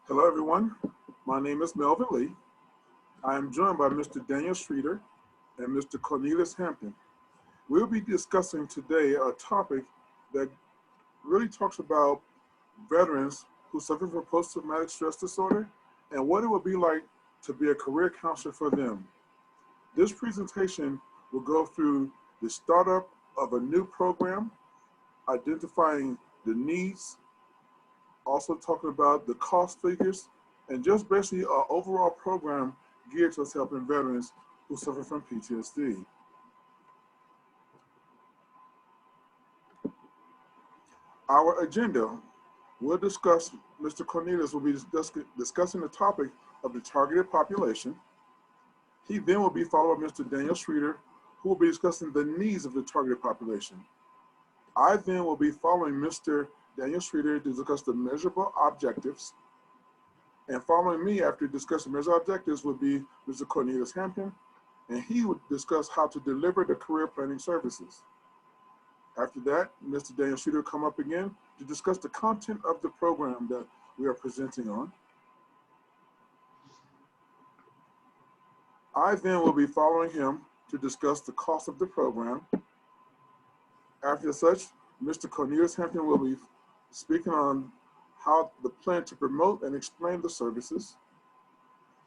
Hello, everyone. My name is Melvin Lee. I am joined by Mr. Daniel Schreiter and Mr. Cornelius Hampton. We'll be discussing today a topic that really talks about veterans who suffer from post-traumatic stress disorder and what it would be like to be a career counselor for them. This presentation will go through the startup of a new program, identifying the needs, also talking about the cost figures, and just basically an overall program geared towards helping veterans who suffer from PTSD. Our agenda will discuss, Mr. Cornelius will be discussing the topic of the targeted population. He then will be followed by Mr. Daniel Schreiter, who will be discussing the needs of the targeted population. I then will be following Mr. Daniel Schreiter to discuss the measurable objectives. And following me after discussing measurable objectives would be Mr. Cornelius Hampton, and he would discuss how to deliver the career planning services. After that, Mr. Daniel Schreiter will come up again to discuss the content of the program that we are presenting on. I then will be following him to discuss the cost of the program. After such, Mr. Cornelius Hampton will be speaking on how the plan to promote and explain the services.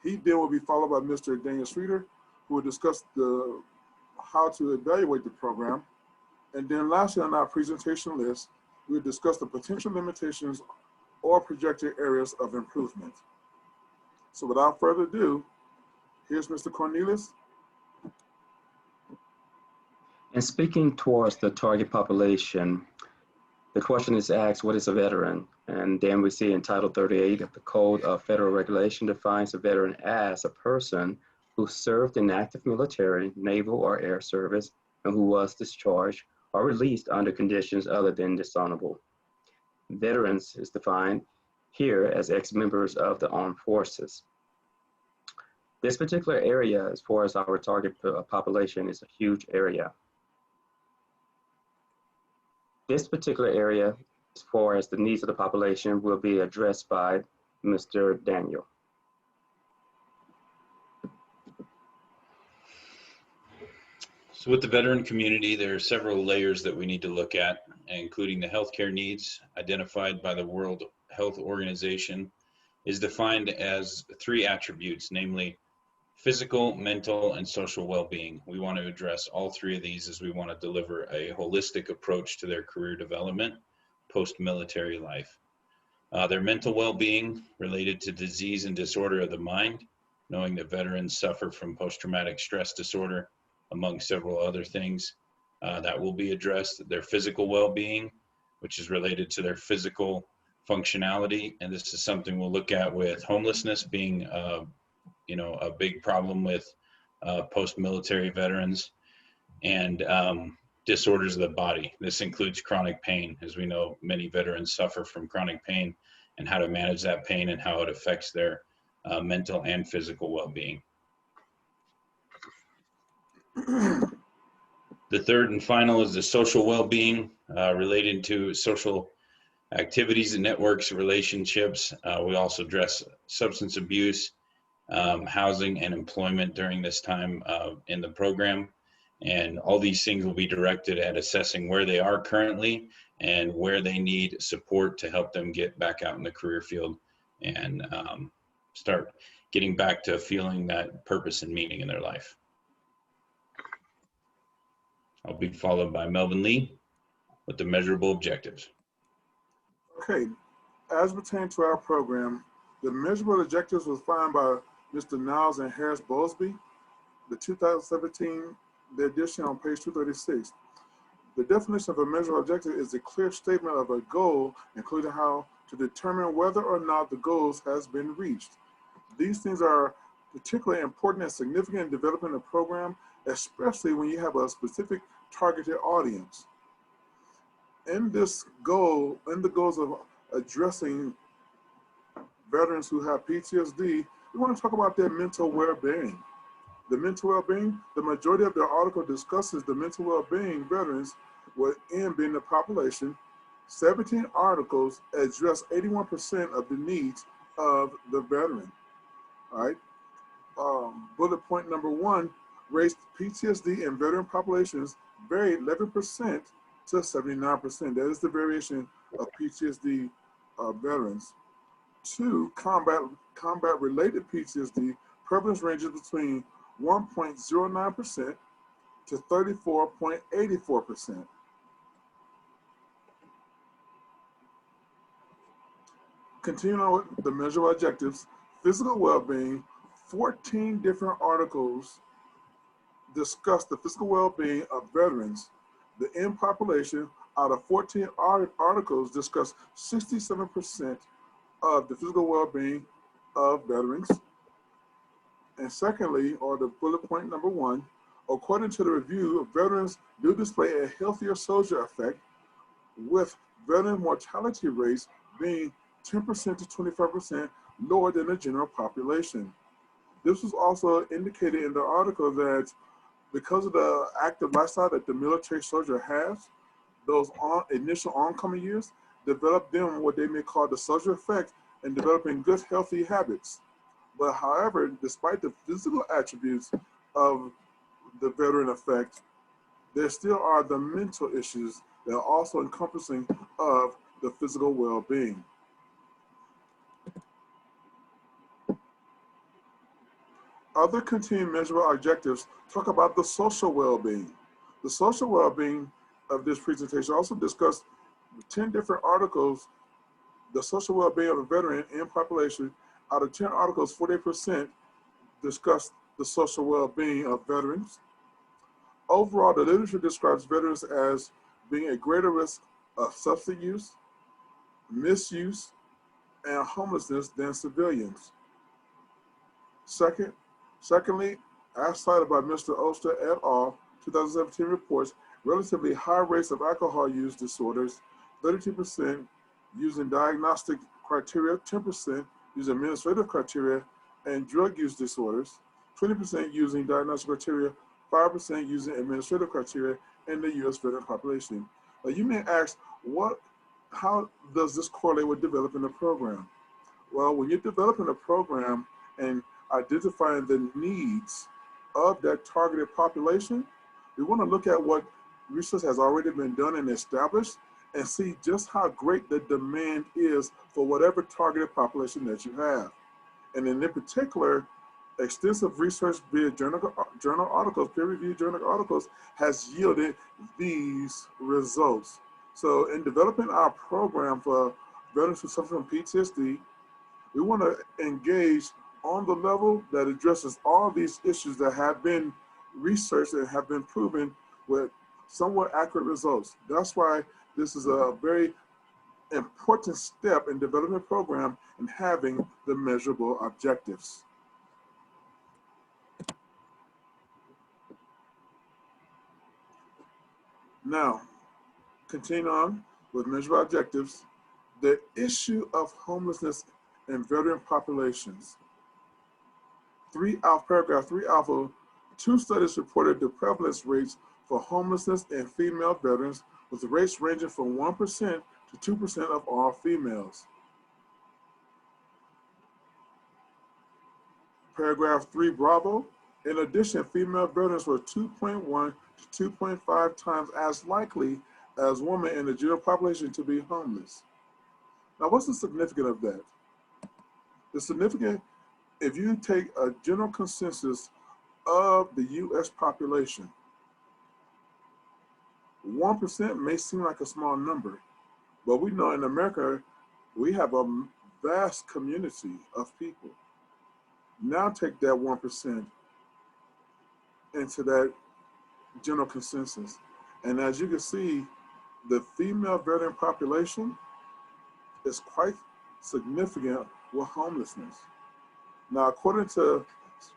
He then will be followed by Mr. Daniel Schreiter, who will discuss how to evaluate the program. And then lastly on our presentation list, we'll discuss the potential limitations or projected areas of improvement. So without further ado, here's Mr. Cornelius. And speaking towards the target population, the question is asked, what is a veteran? And then we see in Title 38 of the Code of Federal Regulation defines a veteran as a person who served in active military, naval, or air service, and who was discharged or released under conditions other than dishonorable. Veterans is defined here as ex-members of the armed forces. This particular area, as far as our target population, is a huge area. This particular area, as far as the needs of the population, will be addressed by Mr. Daniel. So with the veteran community, there are several layers that we need to look at, including the healthcare needs identified by the World Health Organization is defined as 3 attributes, namely physical, mental, and social well-being. We want to address all 3 of these as we want to deliver a holistic approach to their career development post-military life. Their mental well-being related to disease and disorder of the mind, knowing that veterans suffer from post-traumatic stress disorder, among several other things that will be addressed. Their physical well-being, which is related to their physical functionality, and this is something we'll look at with homelessness being a big problem with post-military veterans, and disorders of the body. This includes chronic pain. As we know, many veterans suffer from chronic pain, and how to manage that pain and how it affects their mental and physical well-being. The third and final is the social well-being related to social activities and networks, relationships. We also address substance abuse, housing, and employment during this time in the program. And all these things will be directed at assessing where they are currently and where they need support to help them get back out in the career field and start getting back to feeling that purpose and meaning in their life. I'll be followed by Melvin Lee with the measurable objectives. Okay, as pertains to our program, the measurable objectives was defined by Mr. Niles and Harris Bowlesby, the 2017 edition on page 236. The definition of a measurable objective is a clear statement of a goal, including how to determine whether or not the goals has been reached. These things are particularly important and significant in developing a program, especially when you have a specific targeted audience. In this goal, in the goals of addressing veterans who have PTSD, we want to talk about their mental well-being. The mental well-being, the majority of the article discusses the mental well-being veterans within being the population. 17 articles address 81% of the needs of the veteran. All right. Bullet point number 1, rates PTSD in veteran populations varied 11% to 79%. That is the variation of PTSD veterans. 2, combat-related PTSD prevalence ranges between 1.09% to 34.84%. Continuing on with the measurable objectives, physical well-being, 14 different articles discuss the physical well-being of veterans. The end population, out of 14 articles, discuss 67% of the physical well-being of veterans. And secondly, or the bullet point number 1, according to the review, veterans do display a healthier social effect, with veteran mortality rates being 10% to 25% lower than the general population. This was also indicated in the article that because of the active lifestyle that the military soldier has, those initial oncoming years develop them what they may call the social effect and developing good, healthy habits. But however, despite the physical attributes of the veteran effect, there still are the mental issues that are also encompassing of the physical well-being. Other continuing measurable objectives talk about the social well-being. The social well-being of this presentation also discussed 10 different articles. The social well-being of a veteran in population, out of 10 articles, 48% discuss the social well-being of veterans. Overall, the literature describes veterans as being at greater risk of substance use, misuse, and homelessness than civilians. Secondly, as cited by Mr. Oster et al., 2017 reports relatively high rates of alcohol use disorders, 32% using diagnostic criteria, 10% using administrative criteria, and drug use disorders, 20% using diagnostic criteria, 5% using administrative criteria in the U.S. veteran population. Now you may ask, how does this correlate with developing a program? Well, when you're developing a program and identifying the needs of that targeted population, we want to look at what research has already been done and established and see just how great the demand is for whatever targeted population that you have. And in particular, extensive research via journal articles, peer-reviewed journal articles, has yielded these results. So in developing our program for veterans who suffer from PTSD, we want to engage on the level that addresses all these issues that have been researched and have been proven with somewhat accurate results. That's why this is a very important step in developing a program and having the measurable objectives. Now, continue on with measurable objectives. The issue of homelessness in veteran populations. Paragraph 3 alpha, 2 studies reported the prevalence rates for homelessness in female veterans, with the rates ranging from 1% to 2% of all females. Paragraph 3 bravo, in addition, female veterans were 2.1 to 2.5 times as likely as women in the general population to be homeless. Now, what's the significance of that? The significance, if you take a general consensus of the U.S. population, 1% may seem like a small number, but we know in America, we have a vast community of people. Now take that 1% into that general consensus. And as you can see, the female veteran population is quite significant with homelessness. Now, according to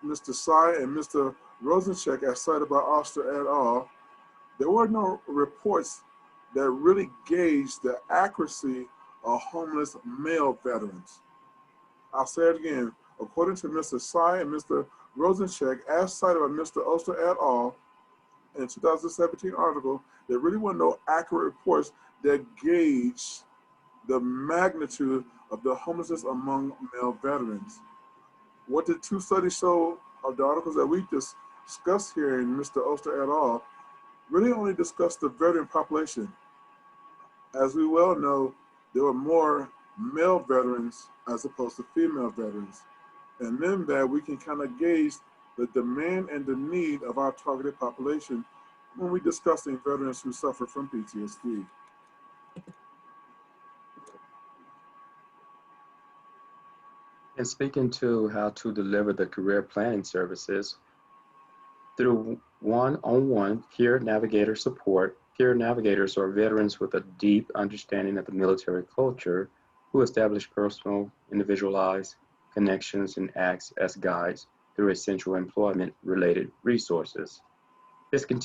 Mr. Sy and Mr. Rosencheck, as cited by Oster et al., there were no reports that really gauged the accuracy of homeless male veterans. I'll say it again. According to Mr. Sy and Mr. Rosencheck, as cited by Mr. Oster et al., in a 2017 article, there really were no accurate reports that gauge the magnitude of the homelessness among male veterans. What the two studies show of the articles that we discussed here in Mr. Oster et al. Really only discuss the veteran population. As we well know, there were more male veterans as opposed to female veterans. And then that we can kind of gauge the demand and the need of our targeted population when we're discussing veterans who suffer from PTSD. And speaking to how to deliver the career planning services, through one-on-one peer navigator support, peer navigators are veterans with a deep understanding of the military culture who establish personal, individualized connections and acts as guides through essential employment-related resources. This could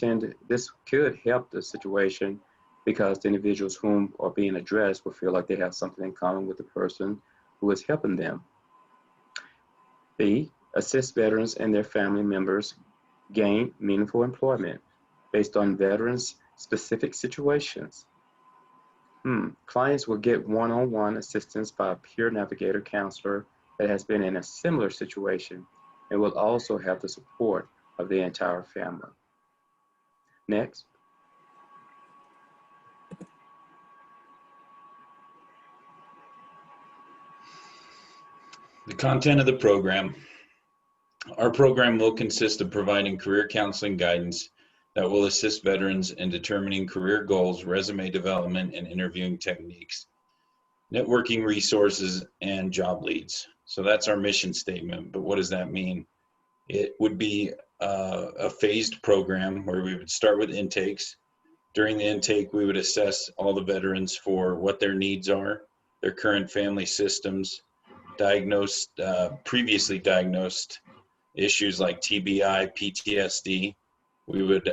help the situation because the individuals whom are being addressed will feel like they have something in common with the person who is helping them. B, assist veterans and their family members gain meaningful employment based on veterans' specific situations. Clients will get one-on-one assistance by a peer navigator counselor that has been in a similar situation and will also have the support of the entire family. Next. The content of the program. Our program will consist of providing career counseling guidance that will assist veterans in determining career goals, resume development, and interviewing techniques, networking resources, and job leads. So that's our mission statement, but what does that mean? It would be a phased program where we would start with intakes. During the intake, we would assess all the veterans for what their needs are, their current family systems, previously diagnosed issues like TBI, PTSD. We would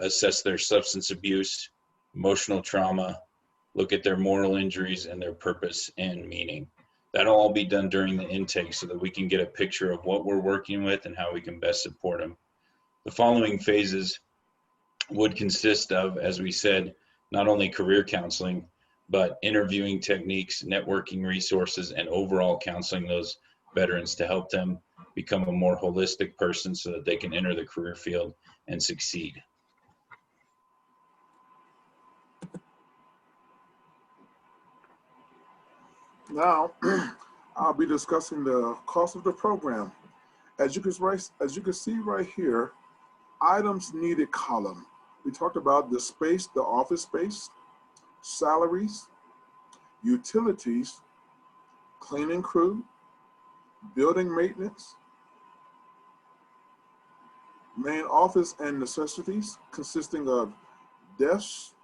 assess their substance abuse, emotional trauma, look at their moral injuries and their purpose and meaning. That'll all be done during the intake so that we can get a picture of what we're working with and how we can best support them. The following phases would consist of, as we said, not only career counseling, but interviewing techniques, networking resources, and overall counseling those veterans to help them become a more holistic person so that they can enter the career field and succeed. Now, I'll be discussing the cost of the program. As you can see right here, items needed column. We talked about the space, the office space, salaries, utilities, cleaning crew, building maintenance, main office and necessities consisting of desks,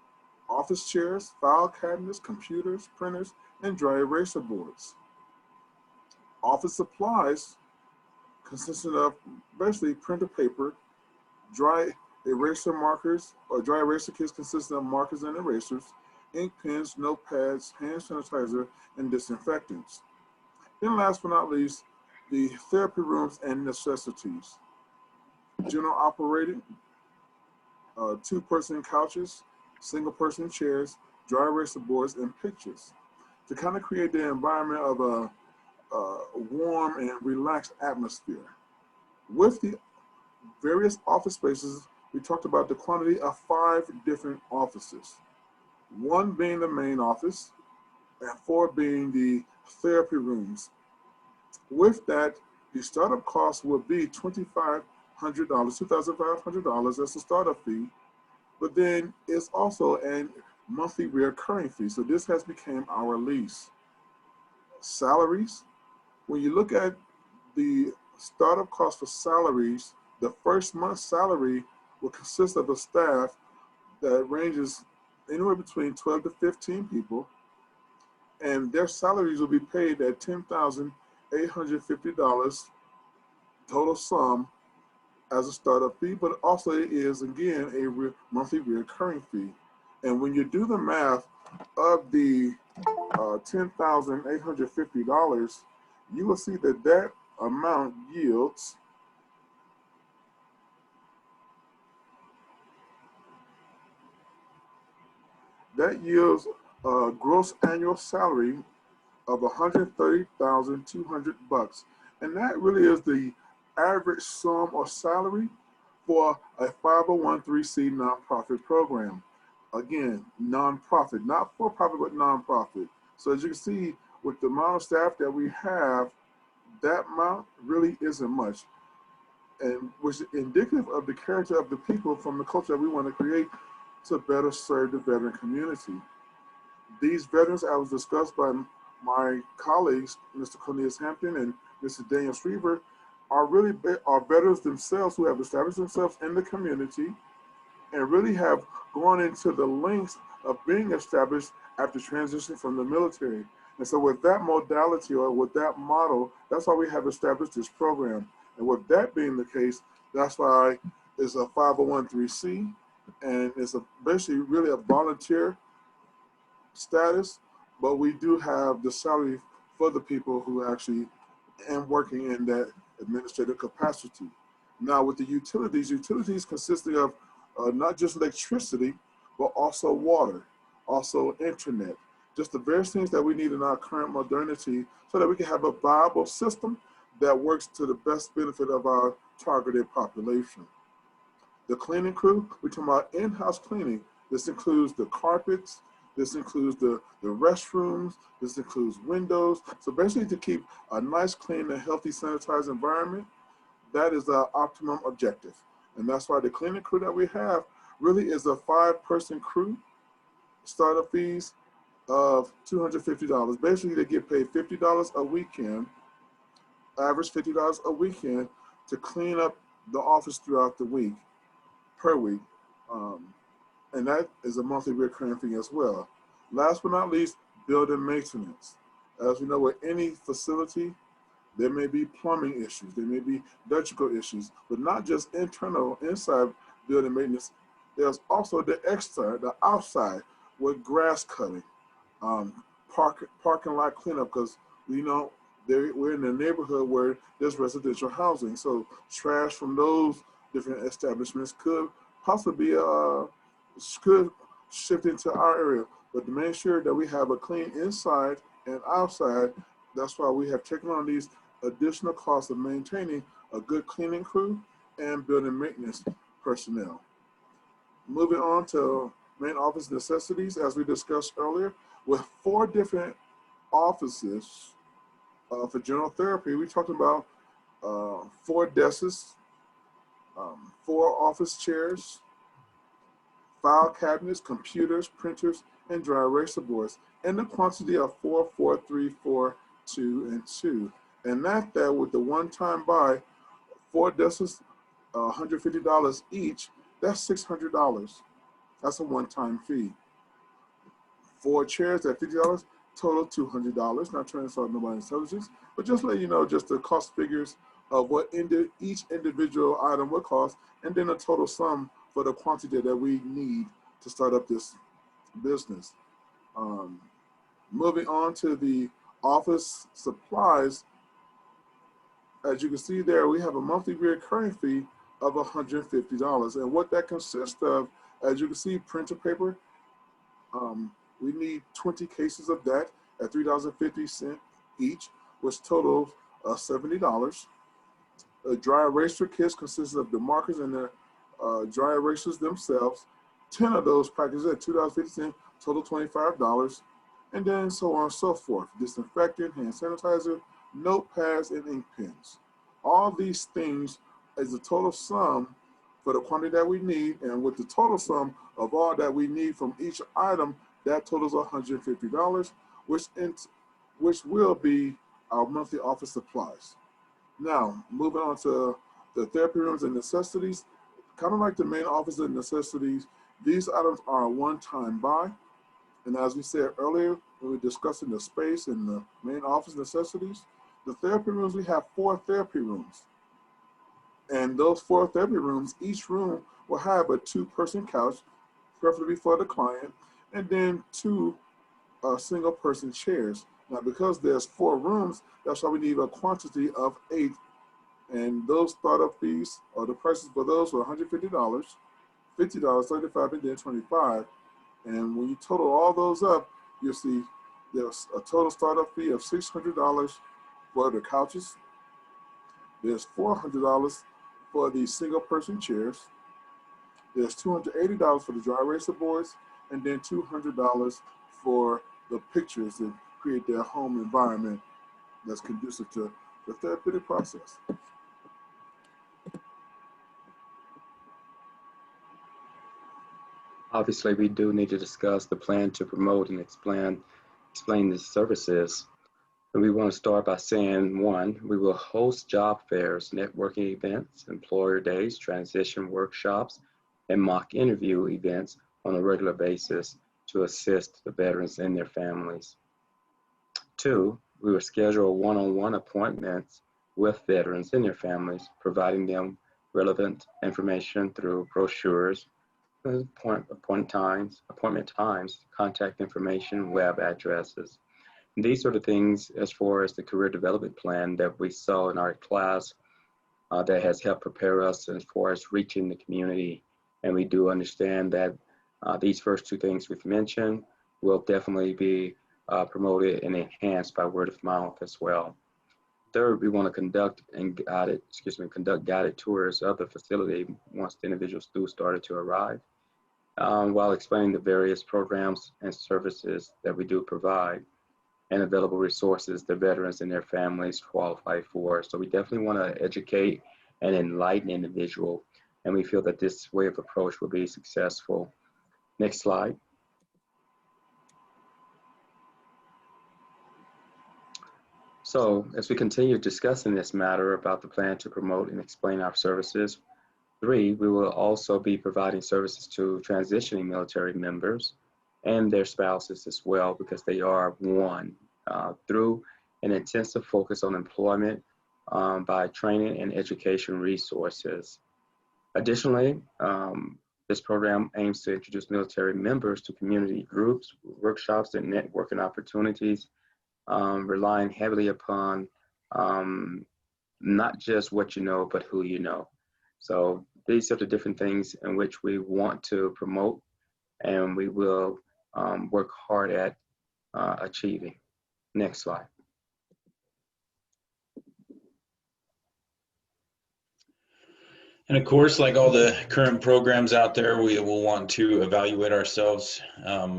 office chairs, file cabinets, computers, printers, and dry eraser boards. Office supplies consisting of basically printer paper, dry eraser markers, or dry eraser kits consisting of markers and erasers, ink pens, notepads, hand sanitizer, and disinfectants. Then last but not least, the therapy rooms and necessities. General operating, two-person couches, single-person chairs, dry eraser boards, and pictures to kind of create the environment of a warm and relaxed atmosphere. With the various office spaces, we talked about the quantity of 5 different offices, 1 being the main office and 4 being the therapy rooms. With that, the startup cost would be $2,500, $2,500 as the startup fee, but then it's also a monthly recurring fee. So this has become our lease. Salaries, when you look at the startup cost for salaries, the first month's salary will consist of a staff that ranges anywhere between 12 to 15 people, and their salaries will be paid at $10,850 total sum as a startup fee, but also it is, again, a monthly recurring fee. And when you do the math of the $10,850, you will see that that amount yields a gross annual salary of $130,200, and that really is the average sum or salary for a 501(c) nonprofit program. Again, nonprofit, not for profit, but nonprofit. So as you can see, with the amount of staff that we have, that amount really isn't much, and which is indicative of the character of the people from the culture that we want to create to better serve the veteran community. These veterans, as was discussed by my colleagues, Mr. Cornelius Hampton and Mr. Daniel Schreiter, are really are veterans themselves who have established themselves in the community and really have gone into the lengths of being established after transitioning from the military. And so with that modality or with that model, that's why we have established this program. And with that being the case, that's why it's a 501(c), and it's basically really a volunteer status, but we do have the salary for the people who actually am working in that administrative capacity. Now with the utilities consisting of not just electricity, but also water, also internet, just the various things that we need in our current modernity so that we can have a viable system that works to the best benefit of our targeted population. The cleaning crew, we're talking about in-house cleaning. This includes the carpets, this includes the restrooms, this includes windows. So basically to keep a nice, clean, and healthy, sanitized environment, that is our optimum objective. And that's why the cleaning crew that we have really is a 5-person crew, startup fees of $250. Basically they get paid $50 a weekend, average $50 a weekend to clean up the office throughout the week, per week. And that is a monthly recurring fee as well. Last but not least, building maintenance. As we know, with any facility, there may be plumbing issues, there may be electrical issues, but not just internal, inside building maintenance. There's also the external, the outside, with grass cutting, parking lot cleanup, because we know we're in a neighborhood where there's residential housing. So trash from those different establishments could possibly could shift into our area, but to make sure that we have a clean inside and outside, that's why we have taken on these additional costs of maintaining a good cleaning crew and building maintenance personnel. Moving on to main office necessities, as we discussed earlier, with 4 different offices for general therapy, we talked about 4 desks, 4 office chairs, file cabinets, computers, printers, and dry eraser boards, in the quantity of 4, 4, 3, 4, 2, and 2. And that with the one-time buy, 4 desks, $150 each, that's $600. That's a one-time fee. 4 chairs at $50, total $200. Not trying to solve nobody's intelligence, but just let you know just the cost figures of what each individual item would cost, and then a total sum for the quantity that we need to start up this business. Moving on to the office supplies, as you can see there, we have a monthly recurring fee of $150. And what that consists of, as you can see, printer paper, we need 20 cases of that at $3.50 each, which totals $70. Dry eraser kits consists of the markers and the dry erasers themselves. 10 of those packages at $2.50, total $25, and then so on and so forth. Disinfectant, hand sanitizer, notepads, and ink pens. All these things is the total sum for the quantity that we need, and with the total sum of all that we need from each item, that totals $150, which will be our monthly office supplies. Now, moving on to the therapy rooms and necessities, kind of like the main office and necessities, these items are a one-time buy. And as we said earlier, when we were discussing the space and the main office necessities, the therapy rooms, we have 4 therapy rooms. And those 4 therapy rooms, each room will have a 2-person couch, preferably for the client, and then 2 single-person chairs. Now, because there's 4 rooms, that's why we need a quantity of 8. And those startup fees, or the prices for those, were $150, $50, $35, and then $25. And when you total all those up, you'll see there's a total startup fee of $600 for the couches. There's $400 for the single person chairs. There's $280 for the dry eraser boards, and then $200 for the pictures to create their home environment that's conducive to the therapeutic process. Obviously, we do need to discuss the plan to promote and explain the services. And we want to start by saying, one, we will host job fairs, networking events, employer days, transition workshops, and mock interview events on a regular basis to assist the veterans and their families. Two, we will schedule one-on-one appointments with veterans and their families, providing them relevant information through brochures, appointment times, contact information, web addresses. And these are the things as far as the career development plan that we saw in our class that has helped prepare us as far as reaching the community. And we do understand that these first two things we've mentioned will definitely be promoted and enhanced by word of mouth as well. Third, we want to conduct guided tours of the facility once the individuals do start to arrive, while explaining the various programs and services that we do provide and available resources the veterans and their families qualify for. So we definitely want to educate and enlighten individual, and we feel that this way of approach will be successful. Next slide. So as we continue discussing this matter about the plan to promote and explain our services, 3, we will also be providing services to transitioning military members and their spouses as well, because they are one, through an intensive focus on employment by training and education resources. Additionally, this program aims to introduce military members to community groups, workshops, and networking opportunities, relying heavily upon not just what you know, but who you know. So these are the different things in which we want to promote, and we will work hard at achieving. Next slide. And of course, like all the current programs out there, we will want to evaluate ourselves.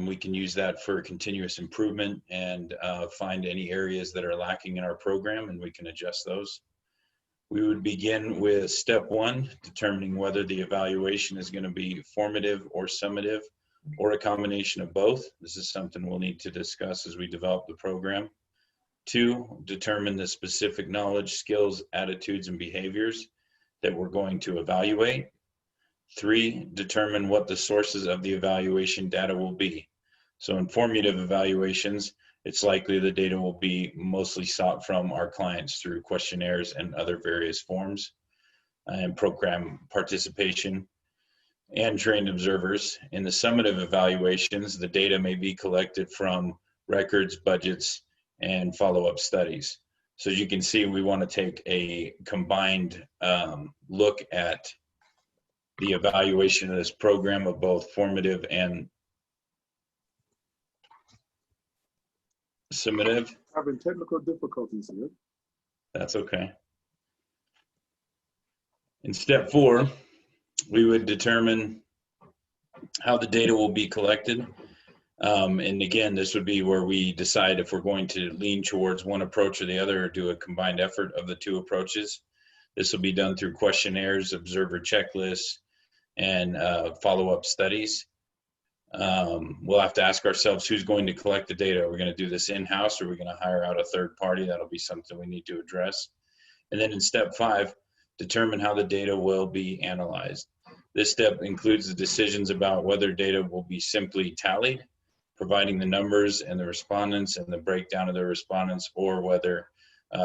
We can use that for continuous improvement and find any areas that are lacking in our program, and we can adjust those. We would begin with step 1, determining whether the evaluation is going to be formative or summative, or a combination of both. This is something we'll need to discuss as we develop the program. 2, determine the specific knowledge, skills, attitudes, and behaviors that we're going to evaluate. 3, determine what the sources of the evaluation data will be. So in formative evaluations, it's likely the data will be mostly sought from our clients through questionnaires and other various forms, and program participation and trained observers. In the summative evaluations, the data may be collected from records, budgets, and follow-up studies. So as you can see, we want to take a combined look at the evaluation of this program of both formative and summative. Having technical difficulties here. That's okay. In step 4, we would determine how the data will be collected. And again, this would be where we decide if we're going to lean towards one approach or the other, or do a combined effort of the two approaches. This will be done through questionnaires, observer checklists, and follow-up studies. We'll have to ask ourselves who's going to collect the data. Are we going to do this in-house, or are we going to hire out a third party? That'll be something we need to address. And then in step 5, determine how the data will be analyzed. This step includes the decisions about whether data will be simply tallied, providing the numbers and the respondents and the breakdown of the respondents, or whether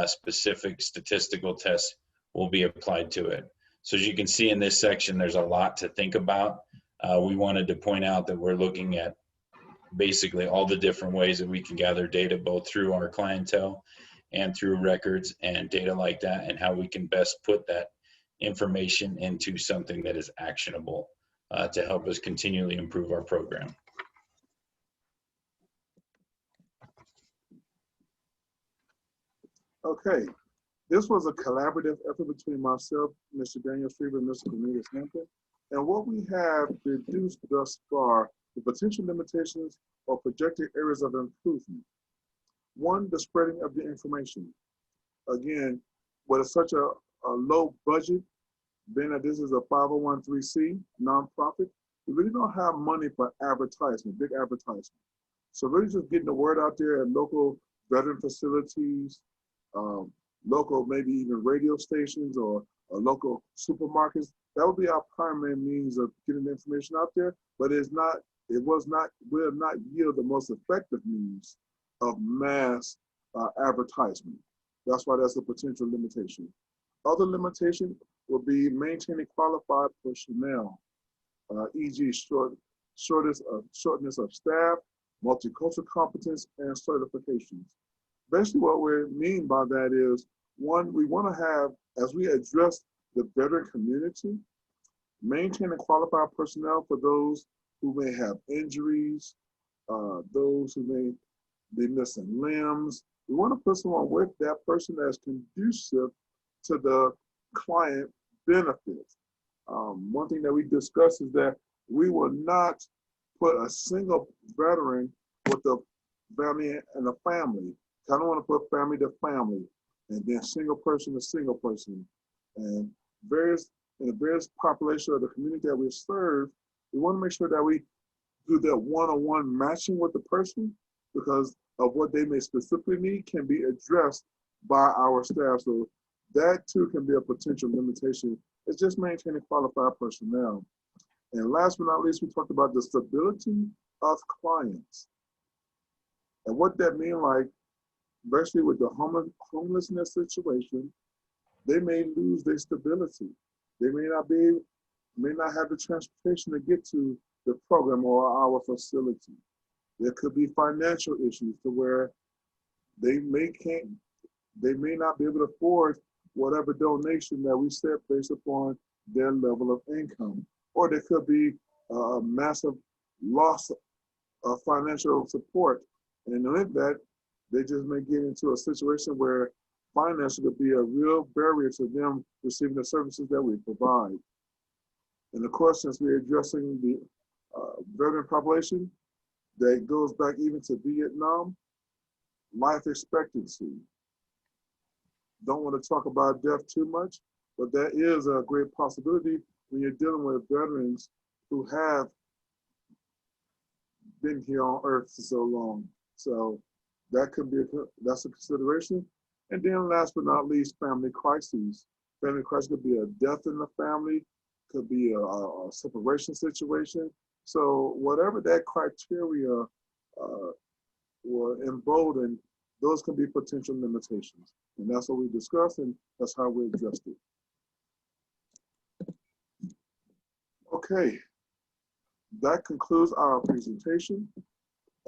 specific statistical tests will be applied to it. So as you can see in this section, there's a lot to think about. We wanted to point out that we're looking at basically all the different ways that we can gather data, both through our clientele and through records and data like that, and how we can best put that information into something that is actionable to help us continually improve our program. Okay, this was a collaborative effort between myself, Mr. Daniel Schreiter, and Mr. Cornelius Hampton. And what we have deduced thus far, the potential limitations or projected areas of improvement. One, the spreading of the information. Again, with such a low budget, being that this is a 501(c) nonprofit, we really don't have money for advertisement, big advertisement. So really just getting the word out there at local veteran facilities, local maybe even radio stations or local supermarkets. That would be our primary means of getting the information out there, but will not yield the most effective means of mass advertisement. That's why that's a potential limitation. Other limitation will be maintaining qualified personnel, e.g. shortness of staff, multicultural competence, and certifications. Basically what we mean by that is, one, we want to have, as we address the veteran community, maintaining qualified personnel for those who may have injuries, those who may be missing limbs. We want to put someone with that person that's conducive to the client benefits. One thing that we discussed is that we will not put a single veteran with a family and a family. I don't want to put family to family and then single person to single person. And in the various population of the community that we serve, we want to make sure that we do that one-on-one matching with the person, because of what they may specifically need can be addressed by our staff. So that too can be a potential limitation. It's just maintaining qualified personnel. And last but not least, we talked about the stability of clients. And what that means, like, especially with the homelessness situation, they may lose their stability. They may not have the transportation to get to the program or our facility. There could be financial issues to where they may not be able to afford whatever donation that we set based upon their level of income. Or there could be a massive loss of financial support. And with that, they just may get into a situation where finance could be a real barrier to them receiving the services that we provide. And of course, since we're addressing the veteran population, that goes back even to Vietnam, life expectancy. Don't want to talk about death too much, but that is a great possibility when you're dealing with veterans who have been here on earth for so long. So that could be, that's a consideration. And then last but not least, family crises. Family crisis could be a death in the family, could be a separation situation. So whatever that criteria will embolden, those can be potential limitations. And that's what we discussed, and that's how we addressed it. Okay, that concludes our presentation.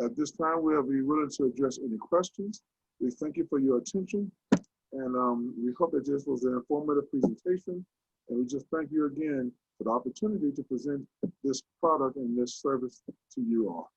At this time, we'll be willing to address any questions. We thank you for your attention, and we hope that this was an informative presentation. And we just thank you again for the opportunity to present this product and this service to you all.